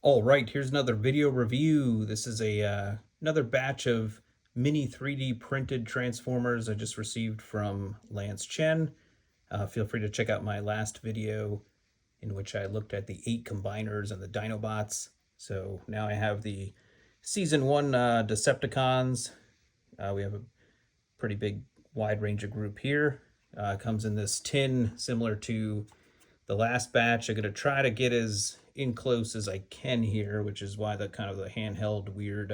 All right, here's another video review. This is another batch of mini 3D printed Transformers I just received from Lance Chen. Feel free to check out my last video in which I looked at the 8 combiners and the Dinobots. So now I have the Season 1 Decepticons. We have a pretty big wide range of group here. Comes in this tin similar to the last batch. I'm going to try to get as in close as I can here, which is why the kind of the handheld weird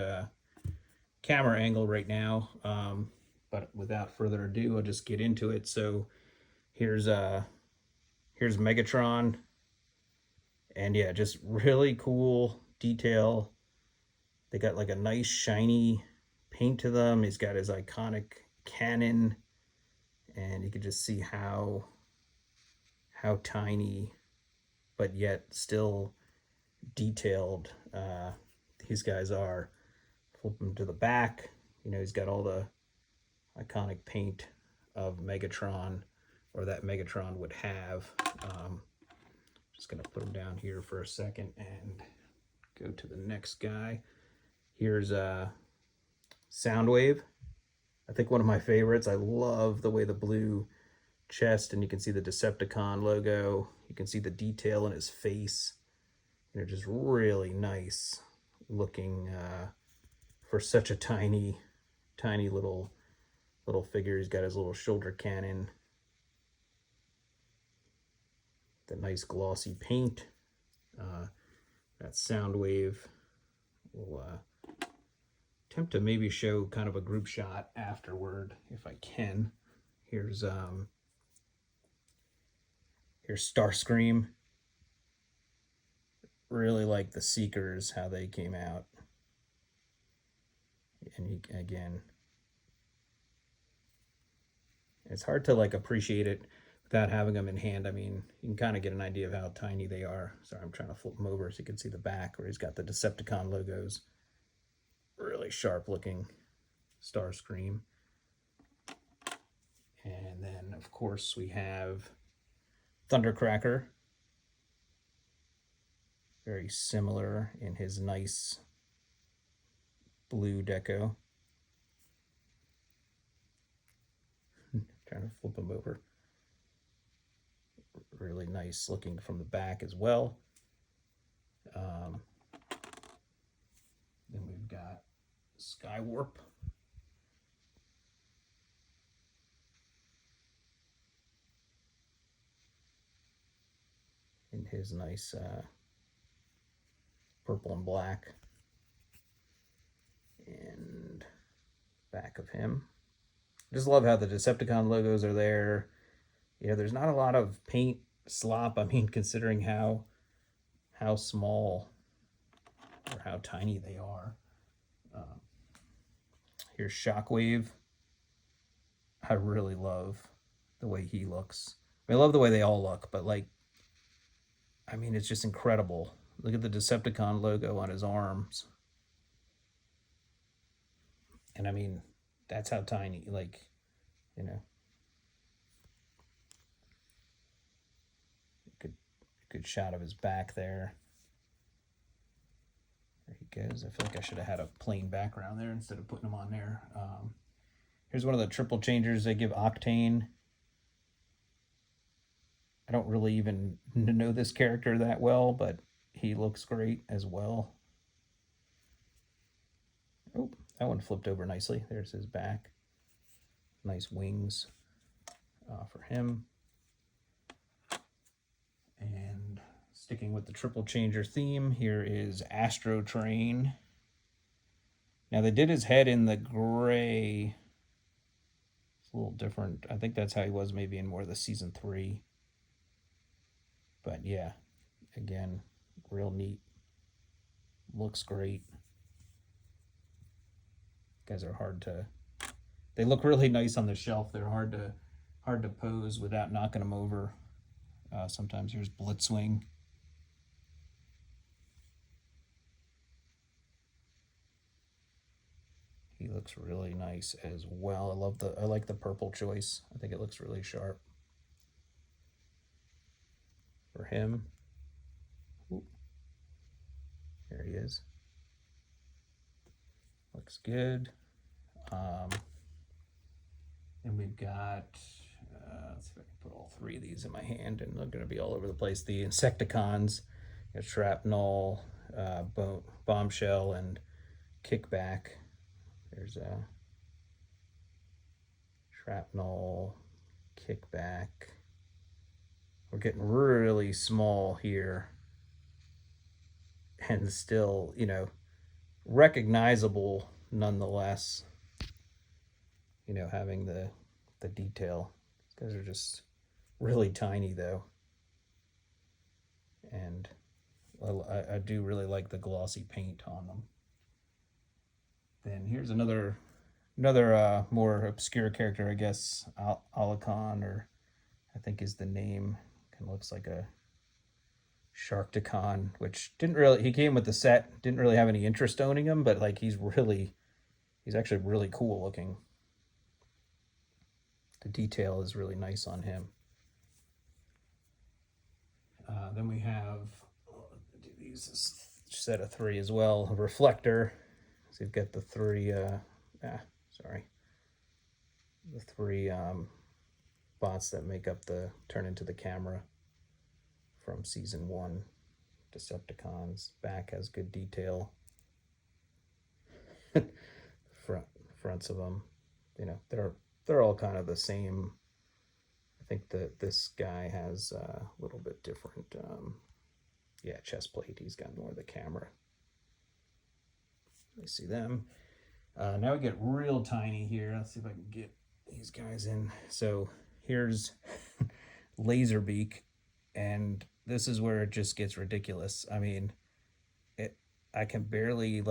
camera angle right now. But without further ado, I'll just get into it. So here's here's Megatron, and yeah, just really cool detail. They got like a nice shiny paint to them. He's got his iconic cannon, and you can just see how tiny but yet still detailed these guys are. Flip them to the back. You know, he's got all the iconic paint of Megatron, or that Megatron would have. Just gonna put him down here for a second and go to the next guy. Here's Soundwave. I think one of my favorites. I love the way the blue chest, and you can see the Decepticon logo. You can see the detail in his face. You know, just really nice looking for such a tiny little figure. He's got his little shoulder cannon, the nice glossy paint. That Soundwave. We'll attempt to maybe show kind of a group shot afterward if I can. Here's Starscream. Really like the Seekers, how they came out. And again, it's hard to like appreciate it without having them in hand. I mean, you can kind of get an idea of how tiny they are. Sorry, I'm trying to flip them over so you can see the back where he's got the Decepticon logos. Really sharp looking Starscream. And then, of course, we have Thundercracker. Very similar in his nice blue deco. Trying to flip him over. Really nice looking from the back as well. Then we've got Skywarp. In his nice purple and black. And back of him. Just love how the Decepticon logos are there. You know, there's not a lot of paint slop. I mean, considering how small or how tiny they are. Here's Shockwave. I really love the way he looks. I mean, I love the way they all look, but like, I mean, it's just incredible. Look at the Decepticon logo on his arms. And I mean, that's how tiny, like, you know. Good shot of his back there. There he goes. I feel like I should have had a plain background there instead of putting him on there. Here's one of the triple changers they give Octane. I don't really even know this character that well, but he looks great as well. Oh, that one flipped over nicely. There's his back. Nice wings for him. And sticking with the triple changer theme, here is Astro Train. Now they did his head in the gray. It's a little different. I think that's how he was maybe in more of the season 3. But yeah, again, real neat. Looks great. Guys are hard to. They look really nice on the shelf. They're hard to pose without knocking them over. Sometimes here's Blitzwing. He looks really nice as well. I like the purple choice. I think it looks really sharp for him. Ooh. looks good. And we've got, let's see if I can put all three of these in my hand, and they're going to be all over the place. The Insecticons, Shrapnel, Bombshell, and Kickback. There's a Shrapnel, Kickback. We're getting really small here, and still, recognizable nonetheless. Having the detail. These guys are just really tiny though, and I do really like the glossy paint on them. Then here's another more obscure character, I guess. Alicon, or I think is the name. Kind of looks like a Sharkticon, which he came with the set, didn't really have any interest owning him, but like he's actually really cool looking. The detail is really nice on him. Then we have, do these set of three as well. A reflector. So you've got the three, the three bots that make up turn into the camera from season 1. Decepticons. Back has good detail. Fronts of them, they're all kind of the same. I think that this guy has a little bit different, chest plate. He's got more of the camera. You see them. Now we get real tiny here. Let's see if I can get these guys in. So here's Laserbeak, and this is where it just gets ridiculous. I mean, I can barely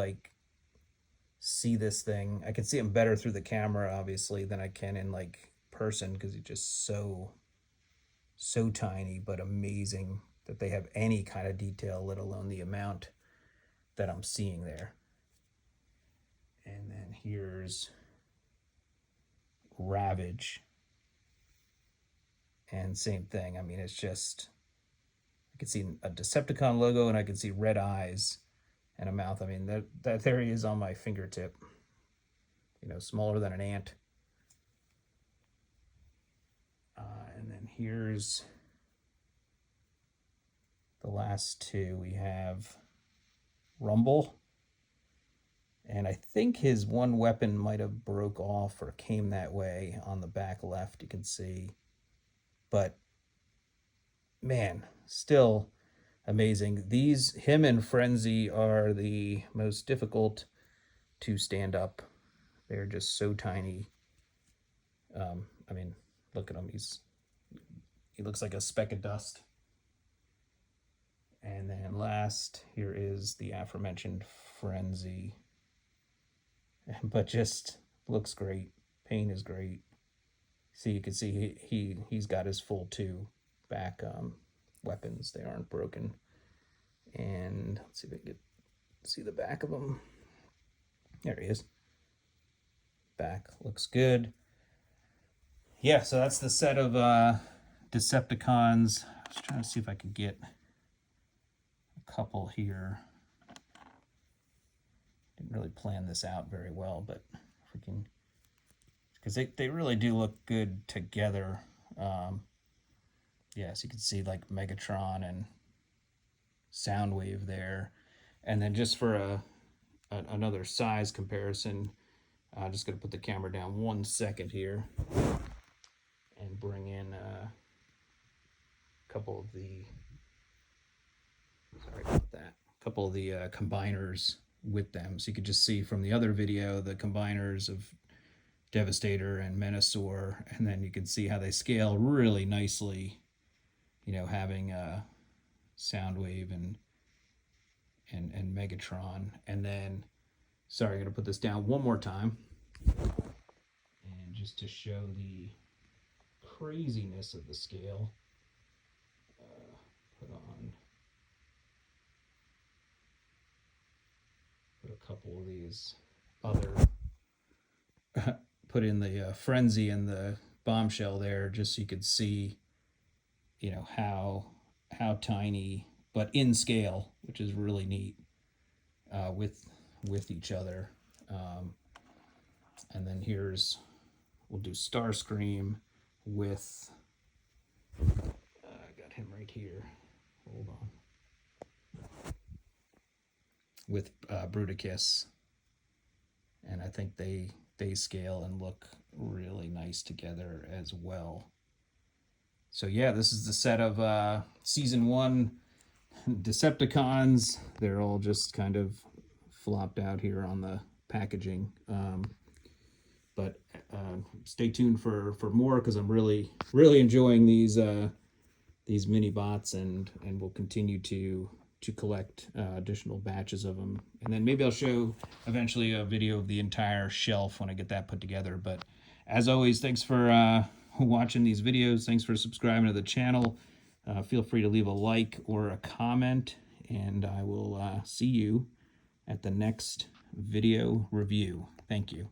see this thing. I can see him better through the camera, obviously, than I can in person, because he's just so tiny, but amazing that they have any kind of detail, let alone the amount that I'm seeing there. And then here's Ravage, and same thing. I mean, it's just, I can see a Decepticon logo, and I can see red eyes and a mouth. I mean, that there he is on my fingertip. Smaller than an ant. And then here's the last two. We have Rumble, and I think his one weapon might have broke off or came that way on the back left, you can see. But man, still amazing. Him and Frenzy are the most difficult to stand up. They're just so tiny. I mean, look at him. He looks like a speck of dust. And then last, here is the aforementioned Frenzy. But just looks great. Paint is great. See, you can see he's got his full 2 back weapons. They aren't broken. And let's see if I can see the back of him. There he is. Back looks good. Yeah, so that's the set of Decepticons. I was trying to see if I could get a couple here. Didn't really plan this out very well, but freaking, because they really do look good together. Yeah, so you can see Megatron and Soundwave there. And then just for another size comparison, I'm just going to put the camera down 1 second here and bring in a couple of the, sorry about that, a couple of the combiners with them. So you could just see from the other video the combiners of Devastator and Menasor, and then you can see how they scale really nicely, having Soundwave and Megatron. And then, sorry, I'm going to put this down one more time, and just to show the craziness of the scale, put a couple of these other, put in the Frenzy and the Bombshell there, just so you could see, how tiny, but in scale, which is really neat, with each other. And then we'll do Starscream with, I got him right here. Hold on. With Bruticus. And I think they scale and look really nice together as well. So yeah, this is the set of season 1 Decepticons. They're all just kind of flopped out here on the packaging. But stay tuned for more, because I'm really enjoying these mini bots, and we'll continue to collect additional batches of them. And then maybe I'll show eventually a video of the entire shelf when I get that put together. But as always, thanks for watching these videos. Thanks for subscribing to the channel. Feel free to leave a like or a comment, and I will see you at the next video review. Thank you.